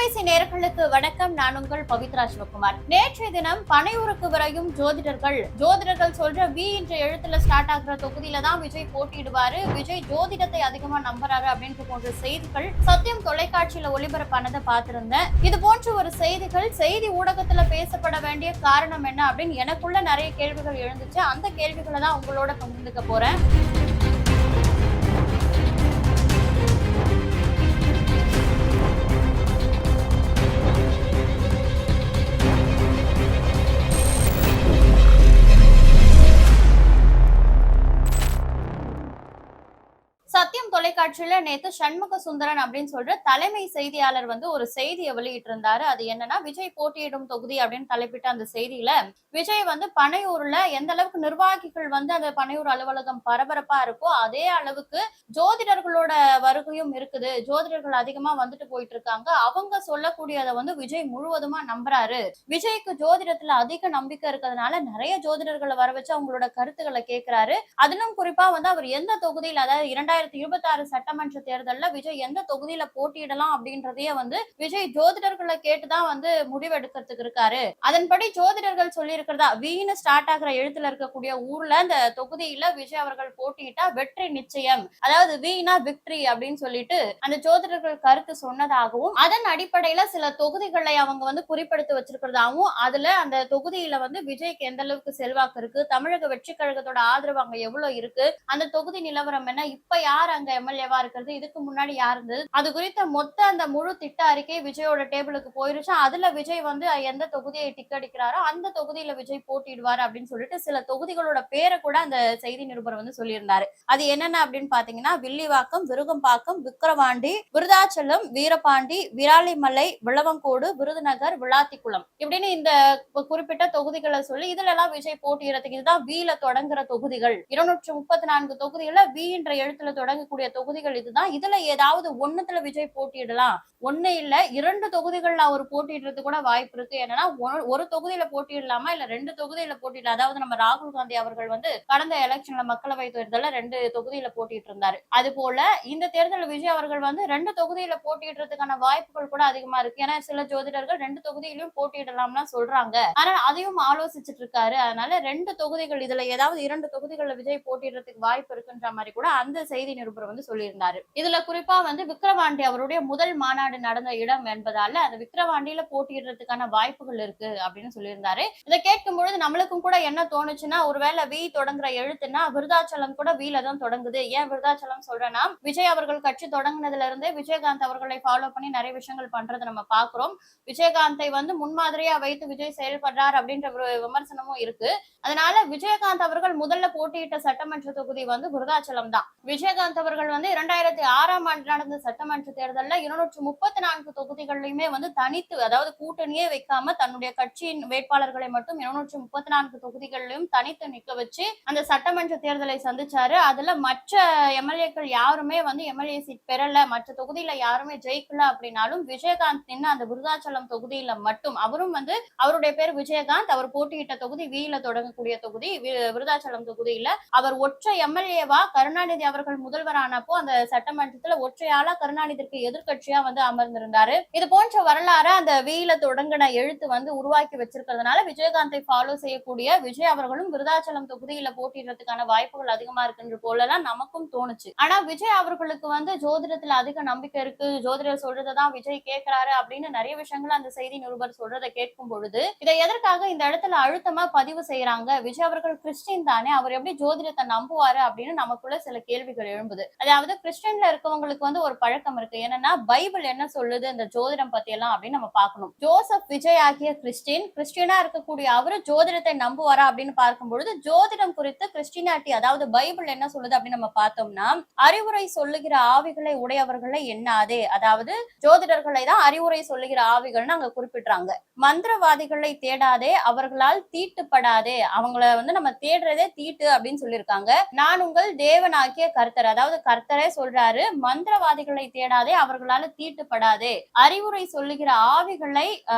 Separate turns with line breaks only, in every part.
தொலைபேசி நேயர்களுக்கு வணக்கம். நான் உங்கள் பவித்ரா சிவகுமார். நேற்றைய தினம் பனையூருக்கு விரையும் ஜோதிடர்கள் சொல்ற வி என்ற எழுத்துல ஸ்டார்ட் ஆகுற தொகுதியில தான் விஜய் போட்டியிடுவாரு, விஜய் ஜோதிடத்தை அதிகமா நம்புறாரு அப்படின்ற போன்ற செய்திகள் சத்தியம் தொலைக்காட்சியில ஒளிபரப்பானதை பார்த்திருந்தேன். இது போன்ற ஒரு செய்தி ஊடகத்துல பேசப்பட வேண்டிய காரணம் என்ன அப்படின்னு எனக்குள்ள நிறைய கேள்விகள் எழுந்துச்சு. அந்த கேள்விகளை தான் உங்களோட பகிர்ந்துக்க போறேன். சத்தியம் தொலைக்காட்சியில நேத்து சண்முக சுந்தரன் அப்படின்னு சொல்ற தலைமை செய்தியாளர் ஒரு செய்தியை வெளியிட்டு இருந்தாரு. அது என்னன்னா, விஜய் போட்டியிடும் தொகுதி அப்படின்னு தலைப்பிட்ட அந்த செய்தியில விஜய் பனையூர்ல எந்த அளவுக்கு நிர்வாகிகள் அந்த பனையூர் அலுவலகம் பரபரப்பா இருக்கோ அதே அளவுக்கு ஜோதிடர்களோட வருகையும் இருக்குது. ஜோதிடர்கள் அதிகமா வந்துட்டு போயிட்டு இருக்காங்க. அவங்க சொல்லக்கூடியதை விஜய் முழுவதுமா நம்புறாரு. விஜய்க்கு ஜோதிடத்துல அதிக நம்பிக்கை இருக்கிறதுனால நிறைய ஜோதிடர்களை வர வச்சு அவங்களோட கருத்துக்களை கேட்கிறாரு. அதிலும் குறிப்பா அவர் எந்த தொகுதியில், அதாவது 2026 சட்டமன்ற தேர்தல்ல விஜய் எந்த தொகுதியில போட்டியிடலாம் அப்படின்றதையே விஜய் ஜோதிடர்களை கேட்டுதான் முடிவெடுக்கிறதுக்கு இருக்காரு. அதன்படி ஜோதிடர்கள் சொல்லி இருக்கிறதா, வீணு ஸ்டார்ட் ஆகிற எழுத்துல இருக்கக்கூடிய ஊர்ல அந்த தொகுதியில விஜய் அவர்கள் போட்டியிட்டா வெற்றி நிச்சயம், அதாவது வீணா விக்டரி அப்படின்னு சொல்லிட்டு அந்த ஜோதிடர்கள் கருத்து சொன்னதாகவும், அதன் அடிப்படையில சில தொகுதிகளை அவங்க குறிப்பெடுத்து வச்சிருக்கிறதாகவும், அதுல அந்த தொகுதியில விஜய்க்கு எந்த அளவுக்கு செல்வாக்கு இருக்கு, தமிழக வெற்றி கழகத்தோட ஆதரவு அங்க எவ்வளவு இருக்கு, அந்த தொகுதி நிலவரம் என்ன, இப்ப யார் அங்க எம்எல்ஏவா இருக்கிறது, இதுக்கு முன்னாடி யார் இருந்தது, அது குறித்த மொத்த அந்த முழு திட்ட அறிக்கை விஜயோட டேபிளுக்கு போயிருச்சு. அதுல விஜய் எந்த தொகுதியை டிக் அடிக்கிறாரோ அந்த தொகுதியில விஜய் போட்டிடுவாரு அப்படின்னு சொல்லிட்டு சில தொகுதிகளோட பேரை கூட அந்த செய்தி நிருபர் சொல்லியிருந்தாரு. அது என்னென்ன அப்படின்னு பாத்தீங்கன்னா, வில்லிவாக்கம், விருகம்பாக்கம், விக்கிரவாண்டி, விருதாச்சலம், வீரபாண்டி, விராலிமலை, விளவங்கோடு, விருதுநகர், விளாத்திக்குளம் இப்படின்னு இந்த குறிப்பிட்ட தொகுதிகளை சொல்லி இதுல எல்லாம் விஜய் போட்டியிடறதுக்கு, இதுதான் வீல தொடங்குற தொகுதிகள். 234 தொகுதிகளை வி என்ற எழுத்துல தொடங்கக்கூடிய தொகுதிகள் இதுதான். இதுல ஏதாவது ஒண்ணுத்துல விஜய் போட்டியிடலாம். ஒண்ணு இல்ல 2 தொகுதிகள்ல அவர் போட்டியிடுறது கூட வாய்ப்பு இருக்கு. என்னன்னா, ஒரு தொகுதியில போட்டியிடலாமா இல்ல 2 தொகுதியில போட்டியிடலாம். அதாவது நம்ம ராகுல் காந்தி அவர்கள் கடந்த எலெக்ஷன்ல மக்களவை தேர்தல்ல 2 தொகுதியில போட்டிட்டு இருந்தாரு. அது போல இந்த தேர்தலில் விஜய் அவர்கள் 2 தொகுதியில போட்டியிடுறதுக்கான வாய்ப்புகள் கூட அதிகமா இருக்கு. ஏன்னா சில ஜோதிடர்கள் 2 தொகுதியிலும் போட்டியிடலாம்னா சொல்றாங்க. ஆனா அதையும் ஆலோசிச்சுட்டு இருக்காரு. அதனால 2 தொகுதிகள், இதுல ஏதாவது 2 தொகுதிகள்ல விஜய் போட்டியிடுறதுக்கு வாய்ப்பு இருக்குன்ற மாதிரி கூட அந்த செய்தி நிருபர் சொல்லியிருந்தாரு. இதுல குறிப்பா விக்கிரவாண்டி அவருடைய முதல் மாநாடு நடந்த இடம் என்பதால அந்த விக்கிரவாண்டியில போட்டியிடுறதுக்கான வாய்ப்புகள் இருக்கு அப்படின்னு சொல்லியிருந்தாரு. இதை கேட்கும் பொழுது நம்மளுக்கும் கூட என்ன தோணுச்சுன்னா, ஒருவேளை வி தொடங்குற எழுத்துன்னா விருதாச்சலம் கூட வீல தான் தொடங்குது. ஏன் விருதாச்சலம் சொல்றேன்னா, விஜய் அவர்கள் கட்சி தொடங்கினதுல இருந்தே விஜயகாந்த் அவர்களை ஃபாலோ பண்ணி நிறைய விஷயங்கள் பண்றதை நம்ம பாக்குறோம். விஜயகாந்தை முன்மாதிரியா வைத்து விஜய் செயல்படுறார் அப்படின்ற ஒரு விமர்சனமும் இருக்கு. அதனால விஜயகாந்த் அவர்கள் முதல்ல போட்டியிட்ட சட்டமன்ற தொகுதி விருதாச்சலம் தான். விஜயகாந்த் அவர்கள் 2006ஆம் ஆண்டு நடந்த சட்டமன்ற தேர்தல்ல 234 தொகுதிகளிலுமே தனித்து, அதாவது கூட்டணியே வைக்காம தன்னுடைய கட்சியின் வேட்பாளர்களை மட்டும் 234 தொகுதிகளிலும் தனித்து நிக்க வச்சு அந்த சட்டமன்ற தேர்தலை சந்திச்சாரு. அதுல மற்ற எம்எல்ஏக்கள் யாருமே எம்எல்ஏ சீட் பெறல, மற்ற தொகுதியில யாருமே ஜெயிக்கல அப்படின்னாலும் விஜயகாந்த் நின்று அந்த விருதாச்சலம் தொகுதியில மட்டும், அவரும் அவருடைய பேர் விஜயகாந்த், அவர் போட்டியிட்ட தொகுதி வீல தொடங்கக்கூடிய தொகுதி விருதாச்சலம் தொகுதியில அவர் ஒற்றை எம்எல்ஏவா கருணாநிதி அவர்கள் முதல்வரானப்போ அந்த சட்டமன்றத்துல ஒற்றையாளா கருணாநிதிக்கு எதிர்கட்சியா அமர்ந்திருந்தாரு. இது போன்ற வரலாறு அந்த வீல தொடங்கின எழுத்து உருவாக்கி வச்சிருக்கிறதுனால விஜயகாந்தை ஃபாலோ செய்யக்கூடிய விஜய் அவர்களும் விருதாச்சலம் தொகுதியில போட்டியிடுறதுக்கான வாய்ப்புகள் அதிகமா இருக்குன்ற போலலாம் நமக்கும் தோணுச்சு. ஆனா விஜய் அவர்களுக்கு ஜோதிடத்துல அதிக நம்பிக்கை இருக்கு, ஜோதிடர் சொல்றதான் விஜய் கேட்கிறாரு அப்படின்னு நிறைய விஷயங்கள் அந்த செய்தி நிருபர் சொல்றதை கேட்கும் பொழுது, இதை எதற்காக இந்த இடத்துல அழுத்தமா பதிவு செய்யறாங்க? விஜய் அவர்கள் கிறிஸ்டின் தானே, அவர் எப்படி ஜோதிடத்தை நம்புவாரு அப்படின்னு நமக்குள்ள சில கேள்விகள் எழும்புது. அதாவது கிறிஸ்டியன்ல இருக்கவங்களுக்கு ஒரு பழக்கம் இருக்கு. என்னன்னா, பைபிள் என்ன சொல்லுது இந்த ஜோதிடம் பத்தி எல்லாம் அப்படின்னு நம்ம பார்க்கணும். ஜோசப் விஜய் ஆகிய கிறிஸ்டியனா இருக்கக்கூடிய அவரு ஜோதிடத்தை நம்புவாரா அப்படின்னு பார்க்கும் பொழுது, ஜோதிடம் குறித்து கிறிஸ்டியானிட்டி, அதாவது பைபிள் என்ன சொல்லுது அப்படின்னு நம்ம பார்த்தோம்னா, அறிவுரை சொல்லுகிற ஆவிகளை உடையவர்களை எண்ணாதே, அதாவது ஜோதிடர்களை தான் அறிவுரை சொல்லுகிற ஆவிகள்னு அங்க குறிப்பிடுறாங்க. மந்திரவாதிகளை தேடாதே, அவர்களால் தீட்டுப்படாதே, அவங்கள நம்ம தேடுறதே தீட்டு அப்படின்னு சொல்லியிருக்காங்க. நான் உங்கள் தேவனாகிய கர்த்தர், அதாவது கர்த்தரே அவரே சொல்றாரு, மந்திரவாதிகளை தேடாதே, அவர்களால தீட்டுப்படாதே, அறிவுரை சொல்லுகிற ஆவிகளை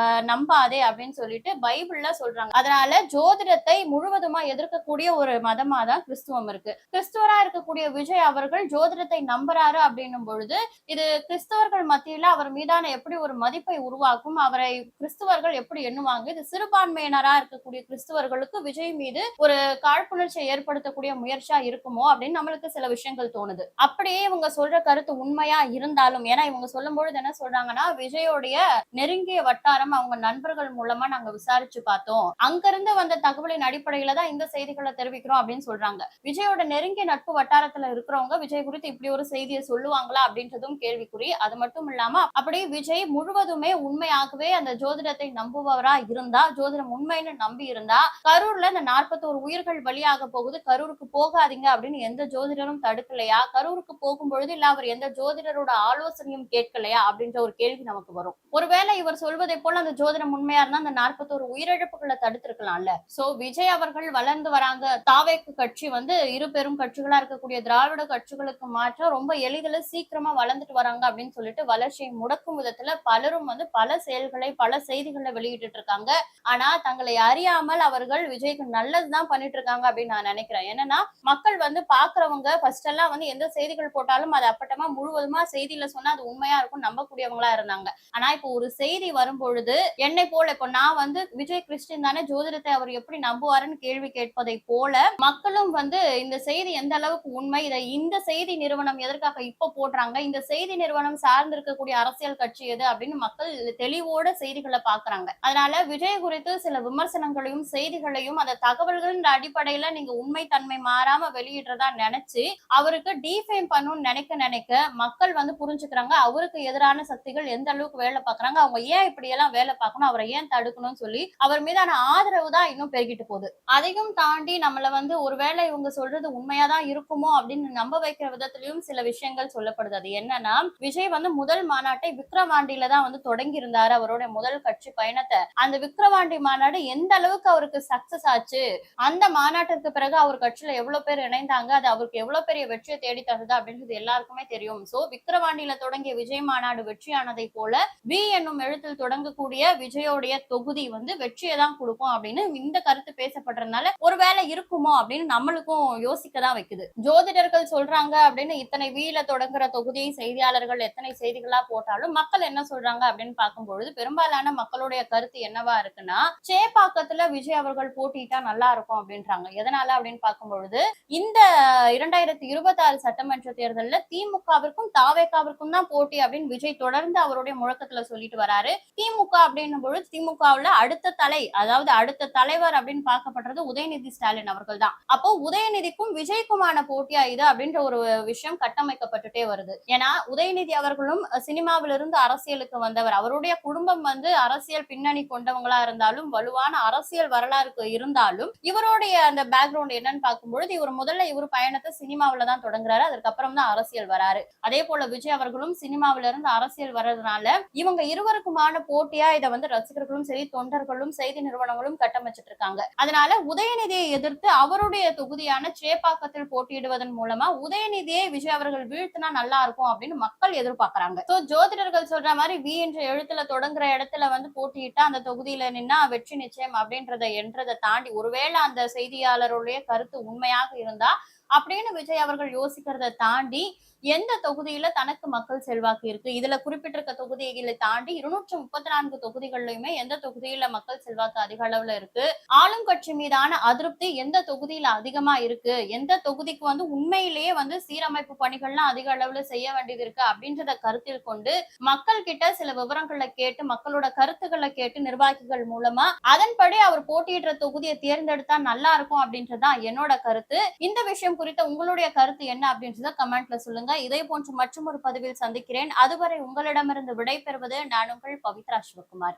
நம்பாதே அப்படின்னு சொல்லிட்டு பைபிள்ல சொல்றாங்க. அதனால ஜோதிடத்தை முழுவதுமா எதிர்க்கக்கூடிய ஒரு மதமா தான் கிறிஸ்துவம் இருக்கு. கிறிஸ்துவரா இருக்கக்கூடிய விஜய் அவர்கள் ஜோதிடத்தை நம்புறாரு அப்படின்னும் பொழுது இது கிறிஸ்தவர்கள் மத்தியில அவர் மீதான எப்படி ஒரு மதிப்பை உருவாக்கும், அவரை கிறிஸ்தவர்கள் எப்படி எண்ணுவாங்க, இது சிறுபான்மையினரா இருக்கக்கூடிய கிறிஸ்தவர்களுக்கு விஜய் மீது ஒரு காழ்ப்புணர்ச்சியை ஏற்படுத்தக்கூடிய முயற்சியா இருக்குமோ அப்படின்னு நம்மளுக்கு சில விஷயங்கள் தோணுது. அப்படியே இவங்க சொல்ற கருத்து உண்மையா இருந்தாலும், ஏன்னா இவங்க சொல்லும் பொழுது என்ன சொல்றாங்கன்னா, விஜயோடைய நெருங்கிய வட்டாரம் அவங்க நண்பர்கள் மூலமா நாங்க விசாரிச்சு பார்த்தோம், அங்கிருந்து வந்த தகவலின் அடிப்படையில தான் இந்த செய்திகளை தெரிவிக்கிறோம் அப்படின்னு சொல்றாங்க. விஜயோட நெருங்கிய நட்பு வட்டாரத்துல இருக்கிறவங்க விஜய் குறித்து இப்படி ஒரு செய்தியை சொல்லுவாங்களா அப்படின்றதும் கேள்விக்குறி. அது மட்டும் இல்லாம அப்படி விஜய் முழுவதுமே உண்மையாகவே அந்த ஜோதிடத்தை நம்புபவரா இருந்தா, ஜோதிடம் உண்மைன்னு நம்பி இருந்தா, கரூர்ல இந்த 41 உயிர்கள் பலியாக போகுது, கரூருக்கு போகாதீங்க அப்படின்னு எந்த ஜோதிடரும் தடுக்கலையா, கரூருக்கு போகும்பொழுது இல்ல அவர் எந்த ஜோதிடரோட ஆலோசனையும் கேட்கலையா அப்படின்ற ஒரு கேள்வி நமக்கு வரும். ஒருவேளை இவர் சொல்வதை போல அந்த ஜோதிடம் உண்மையா இருந்தா அந்த 41 உயிரிழப்புகளை தடுத்திருக்கலாம்ல. சோ விஜய் அவர்கள் வளர்ந்து வராங்க, தாவேக்கு கட்சி இரு பெரும் கட்சிகளா இருக்கக்கூடிய திராவிட கட்சிகளுக்கு மாற்ற ரொம்ப எளிதில் சீக்கிரமா வளர்ந்துட்டு வராங்க அப்படின்னு சொல்லிட்டு வளர்ச்சியை முடக்கும் விதத்துல பலரும் பல செயல்களை பல செய்திகளை வெளியிட்டு இருக்காங்க. ஆனா தங்களை அறியாமல் அவர்கள் விஜய்க்கு நல்லதுதான் பண்ணிட்டு இருக்காங்க அப்படின்னு நான் நினைக்கிறேன். என்னன்னா மக்கள் பாக்குறவங்க ஃபர்ஸ்ட் எல்லாம் எந்த செய்திகள் போட்டாலும் அது அப்பட்டமா முழுவதுமா செய்தியில சொன்னா அது உண்மையா இருக்கும் நம்பக்கூடியவங்களா இருந்தாங்க. ஆனா இப்போ ஒரு செய்தி வரும்பொழுது என்னை போல இப்போ நான் விஜய் கிறிஸ்டின் தானே, ஜோதிடத்தை அவர் எப்படி நம்புவாருன்னு கேள்வி கேட்பதை போல மக்களும் இந்த செய்தி எந்த அளவுக்கு உண்மை, இந்த செய்தி நிறுவனம் எதற்காக இப்ப போடுறாங்க, இந்த செய்தி நிறுவனம் சார்ந்து இருக்கக்கூடிய அரசியல் கட்சி எது அப்படின்னு மக்கள் தெளிவோட செய்திகளை பாக்குறாங்க. அதனால விஜய் குறித்து சில விமர்சனங்களையும் செய்திகளையும் அந்த தகவல்களின் அடிப்படையில நீங்க உண்மை தன்மை மாறாம வெளியிடுறதா நினைச்சு அவருக்கு டீஃபேம் பண்ணணும்னு நினைக்க மக்கள் புரிஞ்சுக்கிறாங்க அவருக்கு எதிரான சக்திகள் எந்த அளவுக்கு வேலை பார்க்கறாங்க, அவங்க ஏன் இப்படி எல்லாம் வேலை பார்க்கணும், அவரை ஏன் தடுக்கணும்னு சொல்லி அவர் மீதான ஆதரவு தான் இன்னும் பெருகிட்டு போகுது. அதையும் தாண்டி நம்மள ஒருவேளை இவங்க சொல்றது உண்மையாதான் இருக்குமோ அப்படின்னு நம்ப வைக்கிற விதத்திலயும் சில விஷயங்கள் சொல்லப்படுது. அது என்னன்னா, விஜய் முதல் மாநாட்டை விக்கிரவாண்டியில தான் தொடங்கி இருந்தாரு அவரோட முதல் கட்சி பயணத்தை. அந்த விக்கிரவாண்டி மாநாடு எந்த அளவுக்கு அவருக்கு சக்சஸ் ஆச்சு, அந்த மாநாட்டிற்கு பிறகு அவர் கட்சியில எவ்வளவு பேர் இணைந்தாங்க, அது அவருக்கு எவ்வளவு பெரிய வெற்றியை தேடி தருது அப்படின்றது எல்லாருக்குமே தெரியும். சோ விக்கிரவாண்டியில தொடங்கிய விஜய் மாநாடு வெற்றியானதை போல வி என்னும் எழுத்தில் தொடங்கக்கூடிய விஜயோடைய தொகுதி வெற்றியை தான் கொடுக்கும் அப்படின்னு இந்த கருத்து பேசப்படுறதுனால ஒருவேளை இருக்குமோ அப்படின்னு நம்மளுக்கும் யோசிக்கதான் வைக்குது. ஜோதிடர்கள் சொல்றாங்க அப்படின்னு இத்தனை வீல தொடங்குற தொகுதியை செய்தியாளர்கள் எத்தனை செய்திகளா போட்டாலும் மக்கள் என்ன சொல்றாங்க அப்படின்னு பார்க்கும்பொழுது பெரும்பாலான மக்களுடைய கருத்து என்னவா இருக்குன்னா, சேப்பாக்கத்துல விஜய் அவர்கள் போட்டிட்டா நல்லா இருக்கும் அப்படின்றாங்க. எதனால அப்படின்னு பார்க்கும்பொழுது இந்த 2026 சட்டமன்ற தேர்தலில் திமுகவிற்கும் தாவேகாவிற்கும் தான் போட்டி அப்படின்னு விஜய் தொடர்ந்து அவருடைய முழக்கத்துல சொல்லிட்டு வராரு. திமுக அப்படின்னும் பொழுது திமுகவுல அடுத்த தலைவர் அப்படின்னு பார்க்கப்படுறது உதயநிதி ஸ்டாலின் அவர்கள் தான். அப்போ உதயநிதிக்கும் விஜய்க்குமான போட்டியா இது அப்படின்ற ஒரு விஷயம் கட்டமைக்கப்பட்டுட்டே வருது. ஏன்னா உதயநிதி அவர்களும் சினிமாவிலிருந்து அரசியலுக்கு வந்தவர், அவருடைய குடும்பம் அரசியல் பின்னணி கொண்டவங்களா இருந்தாலும் வலுவான அரசியல் வரலாறு இருந்தாலும் இவருடைய அந்த பேக்ரவுண்ட் என்னன்னு பார்க்கும்பொழுது இவர் பயணத்தை சினிமாவில தான் தொடங்குறாரு, அதுக்கப்புறம் தான் அரசியல் வராரு. அதே போல விஜய் அவர்களும் சினிமாவில இருந்து அரசியல் வர்றதுனால இவங்க இருவருக்குமான போட்டியா இதை ரசிகர்களும் சரி தொண்டர்களும் செய்தி நிறுவனங்களும் கட்டமைச்சிட்டு இருக்காங்க. அதனால உதயநிதியை எதிர்த்து அவருடைய தொகுதியான சேப்பாக்கத்தில் போட்டியிடுவதன் மூலமா உதயநிதியை விஜய் அவர்கள் வீழ்த்தினா நல்லா இருக்கும் அப்படின்னு மக்கள் எதிர்பார்க்கறாங்க. சோ ஜோதிடர்கள் சொல்ற மாதிரி வி என்ற எழுத்துல தொடங்குற இடத்துல போட்டியிட்டா அந்த தொகுதியில நின்னா வெற்றி நிச்சயம் என்றதை தாண்டி ஒருவேளை அந்த செய்தியாளருடைய கருத்து உண்மையாக இருந்தா அப்படின்னு விஜய் அவர்கள் யோசிக்கிறத தாண்டி எந்த தொகுதியில தனக்கு மக்கள் செல்வாக்கு இருக்கு, இதுல குறிப்பிட்டிருக்க தொகுதிகளை தாண்டி 234 தொகுதிகளிலுமே எந்த தொகுதியில மக்கள் செல்வாக்கு அதிக அளவுல இருக்கு, ஆளும் கட்சி மீதான அதிருப்தி எந்த தொகுதியில அதிகமா இருக்கு, எந்த தொகுதிக்கு உண்மையிலேயே சீரமைப்பு பணிகள்லாம் அதிக அளவுல செய்ய வேண்டியது இருக்கு அப்படின்றத கருத்தில் கொண்டு மக்கள் கிட்ட சில விவரங்களை கேட்டு மக்களோட கருத்துக்களை கேட்டு நிர்வாகிகள் மூலமா அதன்படி அவர் போட்டியிடுற தொகுதியை தேர்ந்தெடுத்தா நல்லா இருக்கும் அப்படின்றதுதான் என்னோட கருத்து. இந்த விஷயம் குறித்த உங்களுடைய கருத்து என்ன அப்படின்றத கமெண்ட்ல சொல்லுங்க. இதே போன்று மற்றொரு பதிவில் சந்திக்கிறேன். அதுவரை உங்களிடமிருந்து விடை பெறுவது நான் உங்கள் பவித்ரா சிவகுமார்.